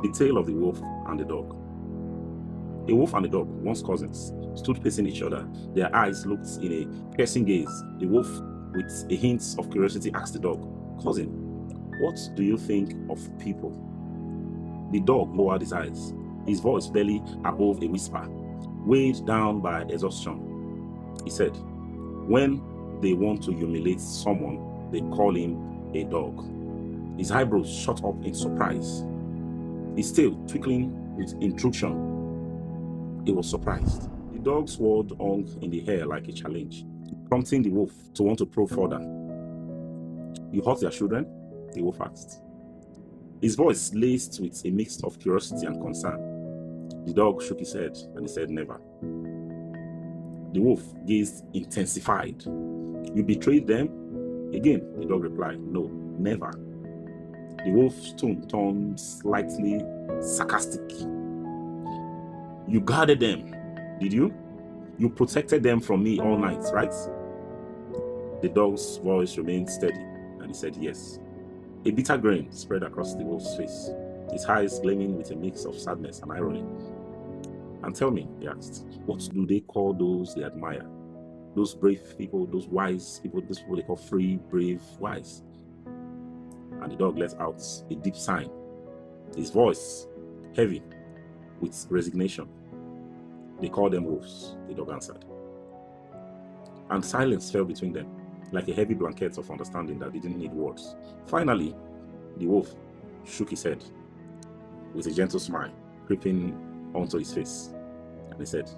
The Tale of the Wolf and the Dog. A wolf and a dog, once cousins, stood facing each other. Their eyes looked in a piercing gaze. The wolf, with a hint of curiosity, asked the dog, "Cousin, what do you think of people?" The dog lowered his eyes, his voice barely above a whisper, weighed down by exhaustion. He said, "When they want to humiliate someone, they call him a dog." His eyebrows shot up in surprise, his tail twinkling with intrusion. He was surprised. The dog's word hung in the air like a challenge, prompting the wolf to want to probe further. "You hurt their children?" the wolf asked, his voice laced with a mix of curiosity and concern. The dog shook his head and he said, "Never." The wolf gaze intensified. "You betrayed them?" Again, the dog replied, "No, never." The wolf's tone turned slightly sarcastic. "You guarded them, did you? You protected them from me all night, right?" The dog's voice remained steady, and he said, "Yes." A bitter grin spread across the wolf's face, his eyes gleaming with a mix of sadness and irony. "And tell me," he asked, "what do they call those they admire? Those brave people, those wise people, those people they call free, brave, wise?" And the dog let out a deep sigh, his voice heavy with resignation. "They call them wolves," the dog answered. And silence fell between them, like a heavy blanket of understanding that didn't need words. Finally, the wolf shook his head with a gentle smile creeping onto his face, and he said,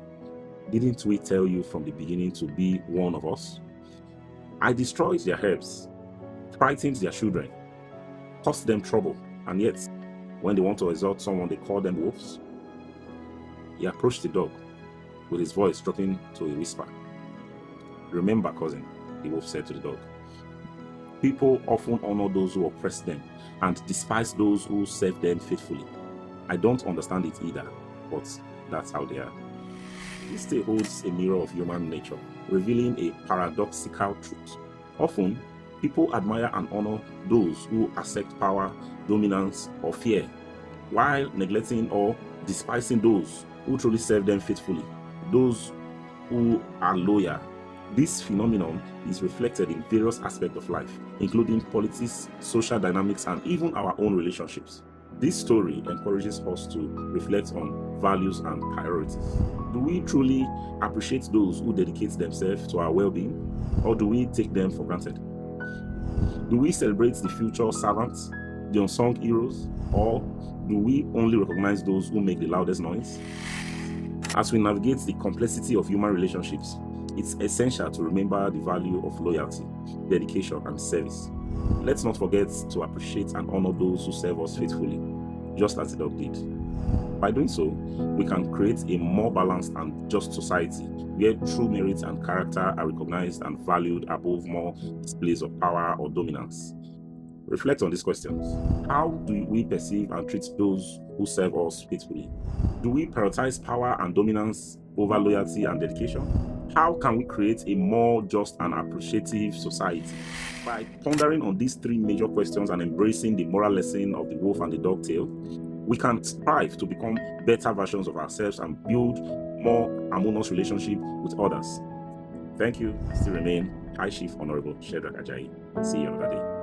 "Didn't we tell you from the beginning to be one of us? I destroyed their herbs, frightened their children, caused them trouble, and yet, when they want to exalt someone, they call them wolves?" He approached the dog, with his voice dropping to a whisper. "Remember, cousin," the wolf said to the dog, "people often honor those who oppress them and despise those who serve them faithfully. I don't understand it either, but that's how they are." This tale holds a mirror of human nature, revealing a paradoxical truth. Often, people admire and honor those who accept power, dominance, or fear, while neglecting or despising those who truly serve them faithfully, those who are loyal. This phenomenon is reflected in various aspects of life, including politics, social dynamics, and even our own relationships. This story encourages us to reflect on values and priorities. Do we truly appreciate those who dedicate themselves to our well-being, or do we take them for granted? Do we celebrate the future servants, the unsung heroes, or do we only recognize those who make the loudest noise? As we navigate the complexity of human relationships, it's essential to remember the value of loyalty, dedication, and service. Let's not forget to appreciate and honor those who serve us faithfully, just as the dog did. By doing so, we can create a more balanced and just society where true merit and character are recognized and valued above more displays of power or dominance. Reflect on these questions. How do we perceive and treat those who serve us faithfully? Do we prioritize power and dominance over loyalty and dedication? How can we create a more just and appreciative society? By pondering on these three major questions and embracing the moral lesson of the wolf and the dog tale, we can strive to become better versions of ourselves and build more harmonious relationships with others. Thank you. Still remain High Chief Honorable Shedrack Ajayi. See you another day.